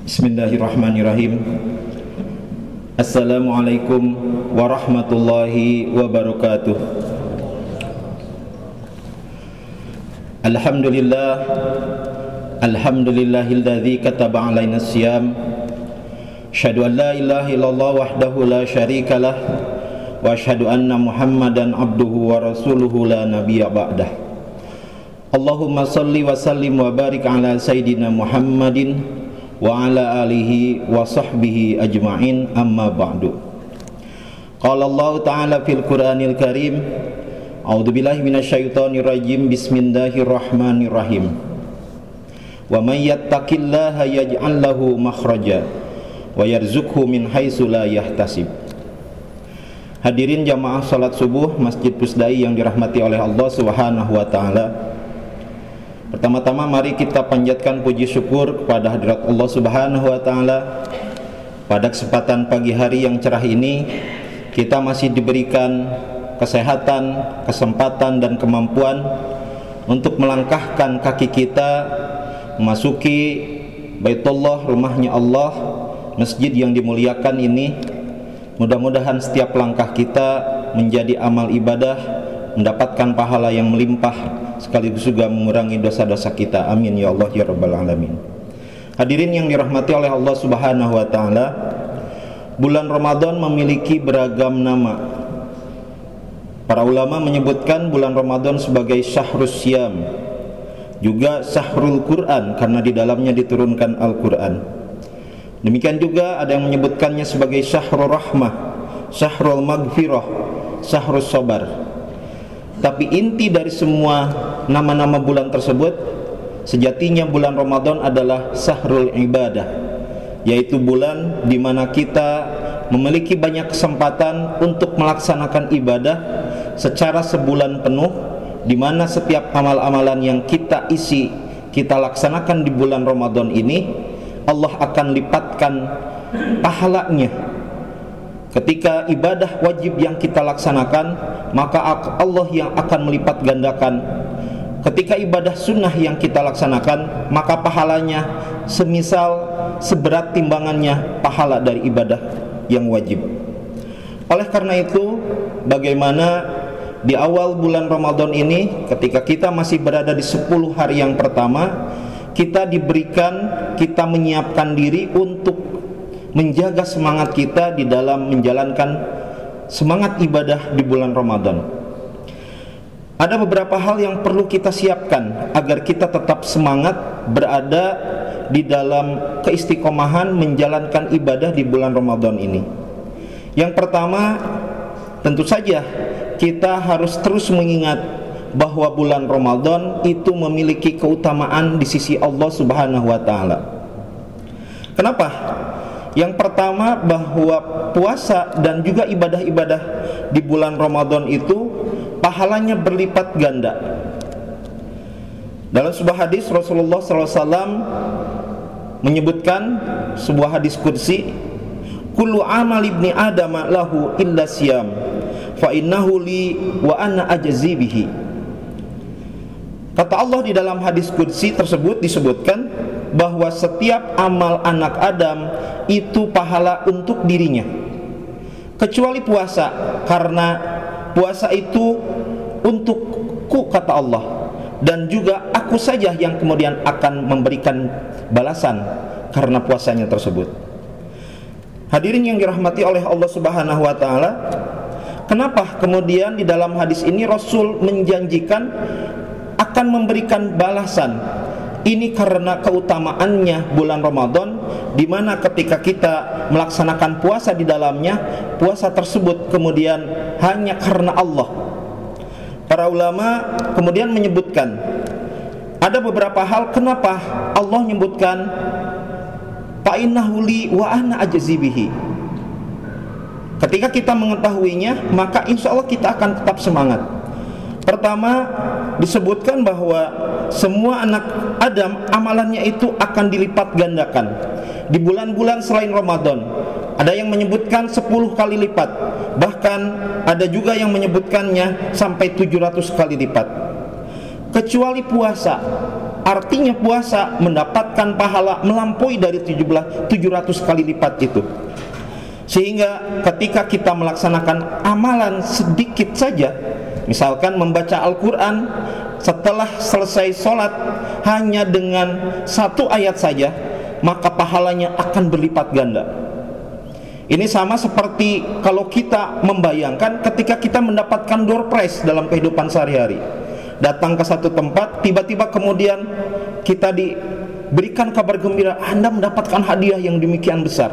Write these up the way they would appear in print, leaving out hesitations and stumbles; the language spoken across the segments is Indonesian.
Bismillahirrahmanirrahim. Assalamualaikum warahmatullahi wabarakatuh. Alhamdulillah, alhamdulillahilladzi kataba alaina siyam. Asyhadu an la ilaha illallah wahdahu la syarikalah wa asyhadu anna Muhammadan abduhu wa rasuluhu la nabiyya ba'dah. Allahumma salli wa sallim wa barik ala sayyidina Muhammadin wa ala alihi wa sahbihi ajma'in, amma ba'du. Qala Allah ta'ala fil Qur'anil Karim, a'udzu billahi minasyaitonir rajim, bismillahirrahmanirrahim. Wa may yattaqillaha yaj'al lahu makhraja wa yarzuqhu min haitsu la yahtasib. Hadirin jamaah salat subuh Masjid Pusdai yang dirahmati oleh Allah Subhanahu wa taala. Pertama-tama mari kita panjatkan puji syukur kepada hadirat Allah Subhanahu wa taala. Pada kesempatan pagi hari yang cerah ini, kita masih diberikan kesehatan, kesempatan dan kemampuan untuk melangkahkan kaki kita memasuki Baitullah, rumahnya Allah, masjid yang dimuliakan ini. Mudah-mudahan setiap langkah kita menjadi amal ibadah, mendapatkan pahala yang melimpah, sekaligus juga mengurangi dosa-dosa kita. Amin ya Allah ya rabbal alamin. Hadirin yang dirahmati oleh Allah Subhanahu wa taala, bulan Ramadan memiliki beragam nama. Para ulama menyebutkan bulan Ramadan sebagai syahrus syam, juga syahrul Quran karena di dalamnya diturunkan Al-Quran. Demikian juga ada yang menyebutkannya sebagai syahrul rahmah, syahrul maghfirah, syahrul sabar. Tapi inti dari semua nama-nama bulan tersebut, sejatinya bulan Ramadan adalah syahrul ibadah, yaitu bulan di mana kita memiliki banyak kesempatan untuk melaksanakan ibadah secara sebulan penuh, di mana setiap amal-amalan yang kita isi, kita laksanakan di bulan Ramadan ini, Allah akan lipatkan pahalanya. Ketika ibadah wajib yang kita laksanakan, maka Allah yang akan melipat gandakan. Ketika ibadah sunnah yang kita laksanakan, maka pahalanya seberat timbangannya pahala dari ibadah yang wajib. Oleh karena itu, bagaimana di awal bulan Ramadan ini, ketika kita masih berada di 10 hari yang pertama, kita menyiapkan diri untuk menjaga semangat kita di dalam menjalankan semangat ibadah di bulan Ramadan. Ada beberapa hal yang perlu kita siapkan agar kita tetap semangat berada di dalam keistiqomahan menjalankan ibadah di bulan Ramadan ini. Yang pertama, tentu saja kita harus terus mengingat bahwa bulan Ramadan itu memiliki keutamaan di sisi Allah Subhanahu wa taala. Kenapa? Yang pertama, bahwa puasa dan juga ibadah-ibadah di bulan Ramadan itu pahalanya berlipat ganda. Dalam sebuah hadis Rasulullah SAW menyebutkan sebuah hadis qudsi, kullu amal ibni adam lahu illa siyam fa innahu li wa ana ajzi bihi. Kata Allah di dalam hadis qudsi tersebut disebutkan bahwa setiap amal anak Adam itu pahala untuk dirinya, kecuali puasa, karena puasa itu untukku, kata Allah, dan juga aku saja yang kemudian akan memberikan balasan karena puasanya tersebut. Hadirin yang dirahmati oleh Allah Subhanahu wa taala, kenapa kemudian di dalam hadis ini Rasul menjanjikan akan memberikan balasan? Ini karena keutamaannya bulan Ramadan, di mana ketika kita melaksanakan puasa di dalamnya, puasa tersebut kemudian hanya karena Allah. Para ulama kemudian menyebutkan ada beberapa hal kenapa Allah menyebutkan fa innahu li wa ana ajzi bihi. Ketika kita mengetahuinya, maka insya Allah kita akan tetap semangat. Pertama, disebutkan bahwa semua anak Adam amalannya itu akan dilipat gandakan di bulan-bulan selain Ramadan. Ada yang menyebutkan 10 kali lipat, bahkan ada juga yang menyebutkannya sampai 700 kali lipat. Kecuali puasa. artinya puasa mendapatkan pahala melampaui dari 700 kali lipat itu. Sehingga ketika kita melaksanakan amalan sedikit saja, misalkan membaca Al-Quran setelah selesai sholat hanya dengan 1 ayat saja, maka pahalanya akan berlipat ganda. Ini sama seperti kalau kita membayangkan ketika kita mendapatkan door prize dalam kehidupan sehari-hari. Datang ke satu tempat, tiba-tiba kemudian kita diberikan kabar gembira, Anda mendapatkan hadiah yang demikian besar.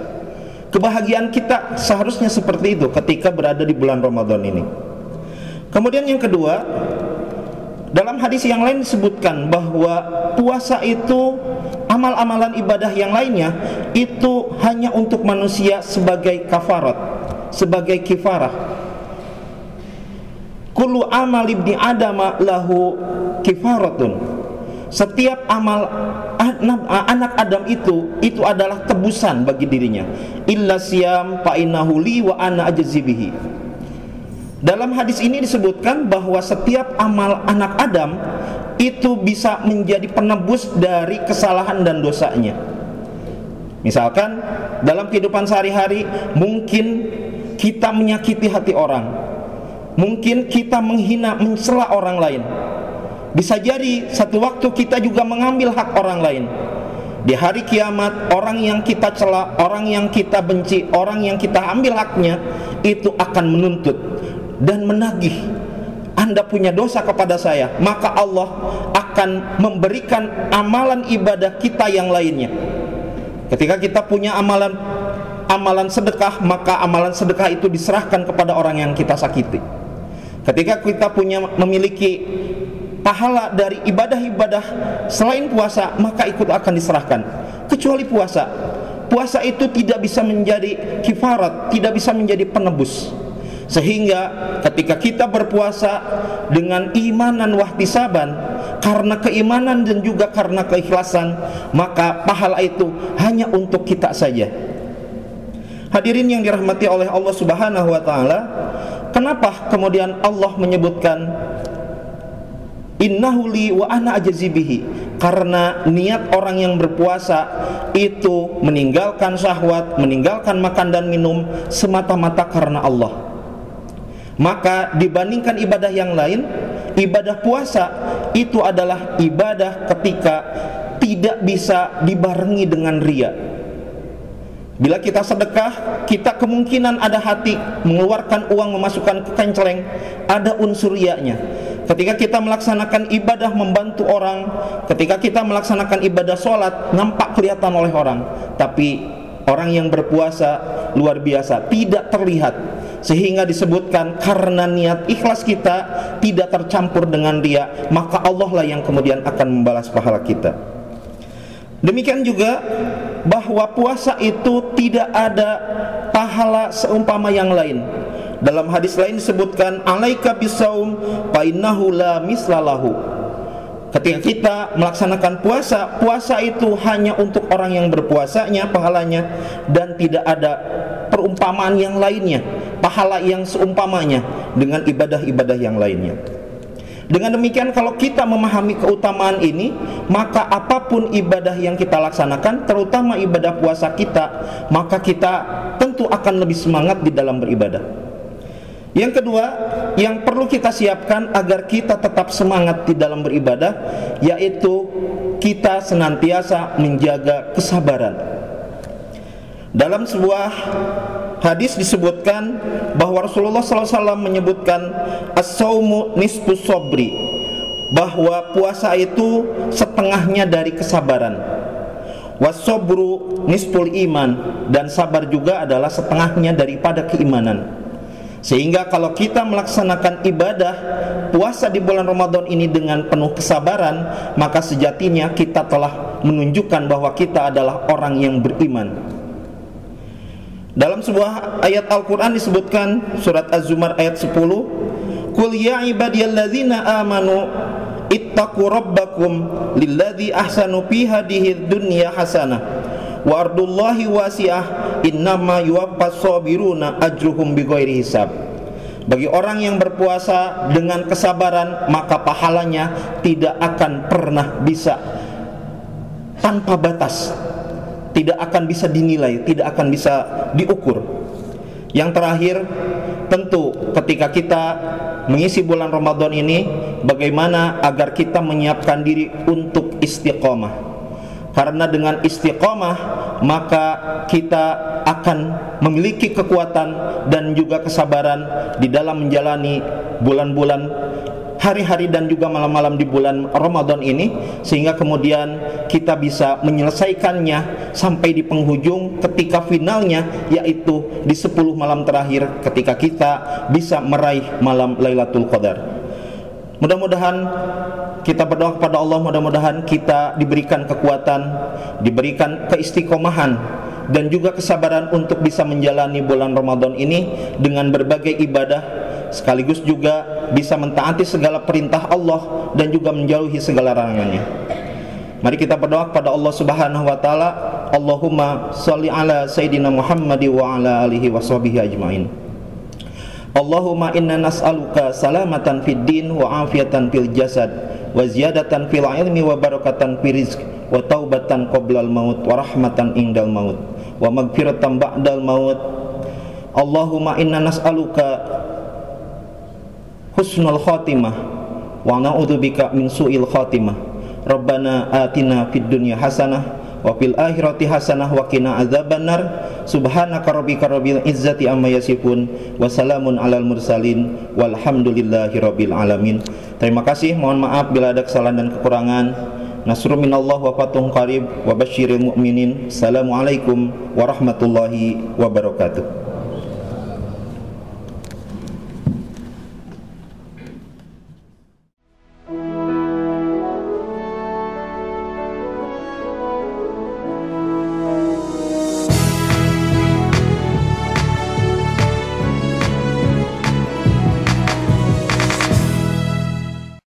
Kebahagiaan kita seharusnya seperti itu ketika berada di bulan Ramadan ini. Kemudian yang kedua, dalam hadis yang lain disebutkan bahwa puasa itu, amal-amalan ibadah yang lainnya itu hanya untuk manusia sebagai kafarat, sebagai kifarah. Kullu amal ibni adama lahu kifaratun. Setiap amal anak Adam itu adalah tebusan bagi dirinya. Illa siyam fa innahu li wa ana ajzi bihi. Dalam hadis ini disebutkan bahwa setiap amal anak Adam itu bisa menjadi penebus dari kesalahan dan dosanya. Misalkan dalam kehidupan sehari-hari mungkin kita menyakiti hati orang, mungkin kita menghina, mencela orang lain. Bisa jadi satu waktu kita juga mengambil hak orang lain. Di hari kiamat, orang yang kita cela, orang yang kita benci, orang yang kita ambil haknya, itu akan menuntut dan menagih, Anda punya dosa kepada saya, maka Allah akan memberikan amalan ibadah kita yang lainnya. Ketika kita punya amalan sedekah, maka amalan sedekah itu diserahkan kepada orang yang kita sakiti. Ketika kita memiliki pahala dari ibadah-ibadah selain puasa, maka ikut akan diserahkan. Kecuali puasa. Puasa itu tidak bisa menjadi kifarat, tidak bisa menjadi penebus. Sehingga ketika kita berpuasa dengan imanan wahtisaban, karena keimanan dan juga karena keikhlasan, maka pahala itu hanya untuk kita saja. Hadirin yang dirahmati oleh Allah Subhanahu wa taala, kenapa kemudian Allah menyebutkan innahu li wa ana ajzi bihi? Karena niat orang yang berpuasa itu meninggalkan syahwat, meninggalkan makan dan minum semata-mata karena Allah. Maka dibandingkan ibadah yang lain, ibadah puasa itu adalah ibadah ketika tidak bisa dibarengi dengan riya. Bila kita sedekah, kita kemungkinan ada hati mengeluarkan uang, memasukkan ke kenceleng, ada unsur riyanya. Ketika kita melaksanakan ibadah membantu orang, ketika kita melaksanakan ibadah sholat, nampak kelihatan oleh orang. Tapi orang yang berpuasa luar biasa, tidak terlihat. Sehingga disebutkan karena niat ikhlas kita tidak tercampur dengan riya, maka Allah lah yang kemudian akan membalas pahala kita. Demikian juga bahwa puasa itu tidak ada pahala seumpama yang lain. Dalam hadis lain disebutkan alaika bisaum fa innahu la mislalahu. Ketika kita melaksanakan puasa, puasa itu hanya untuk orang yang berpuasanya pahalanya, dan tidak ada perumpamaan yang lainnya, pahala yang seumpamanya dengan ibadah-ibadah yang lainnya. Dengan demikian, kalau kita memahami keutamaan ini, maka apapun ibadah yang kita laksanakan, terutama ibadah puasa kita, maka kita tentu akan lebih semangat di dalam beribadah. Yang kedua, yang perlu kita siapkan agar kita tetap semangat di dalam beribadah, yaitu kita senantiasa menjaga kesabaran. Dalam sebuah hadis disebutkan bahwa Rasulullah SAW menyebutkan as-saumu nisfus sabri, bahwa puasa itu setengahnya dari kesabaran. Was-sabru nisful iman, dan sabar juga adalah setengahnya daripada keimanan. Sehingga kalau kita melaksanakan ibadah puasa di bulan Ramadan ini dengan penuh kesabaran, maka sejatinya kita telah menunjukkan bahwa kita adalah orang yang beriman. Dalam sebuah ayat Al-Quran disebutkan, surat Az-Zumar ayat 10, Qul ya ibadiyalladzina amanu ittaqu rabbakum lilladzi ahsanu fi hadhihi dunya hasanah wa ardullahi wasi'ah innama yuwaffas sabiruna ajruhum bighairi hisab. Bagi orang yang berpuasa dengan kesabaran, maka pahalanya tidak akan pernah bisa tanpa batas, tidak akan bisa dinilai, tidak akan bisa diukur. Yang terakhir, tentu ketika kita mengisi bulan Ramadan ini, bagaimana agar kita menyiapkan diri untuk istiqomah. Karena dengan istiqomah maka kita akan memiliki kekuatan dan juga kesabaran di dalam menjalani bulan-bulan, hari-hari dan juga malam-malam di bulan Ramadan ini, sehingga kemudian kita bisa menyelesaikannya sampai di penghujung ketika finalnya, yaitu di 10 malam terakhir ketika kita bisa meraih malam Lailatul Qadar. Mudah-mudahan kita berdoa kepada Allah, mudah-mudahan kita diberikan kekuatan, diberikan keistiqomahan dan juga kesabaran untuk bisa menjalani bulan Ramadan ini dengan berbagai ibadah, sekaligus juga bisa mentaati segala perintah Allah dan juga menjauhi segala larangannya. Mari kita berdoa kepada Allah Subhanahu wa taala. Allahumma shalli ala sayidina Muhammad wa ala alihi washabihi ajmain. Allahumma inna nas'aluka salamatan fid din wa afiatan fil jasad wa ziyadatan fil ilmi wa barakatan fil rizq wa taubatan qoblal maut wa rahmatan indal maut wa magfiratan ba'dal maut. Allahumma inna nas'aluka husnul khatimah wa na'udzubika min su'il khatimah. Rabbana atina fid dunya hasanah wa fil akhirati hasanah wa qina adzabannar. Subhanaka rabbika rabbil izzati amma yasifun wa salamun alal mursalin walhamdulillahi rabbil alamin. Terima kasih, mohon maaf bila ada kesalahan dan kekurangan. Nasrun minallah wa fathun qarib wa basyiril mu'minin. Assalamualaikum warahmatullahi wabarakatuh.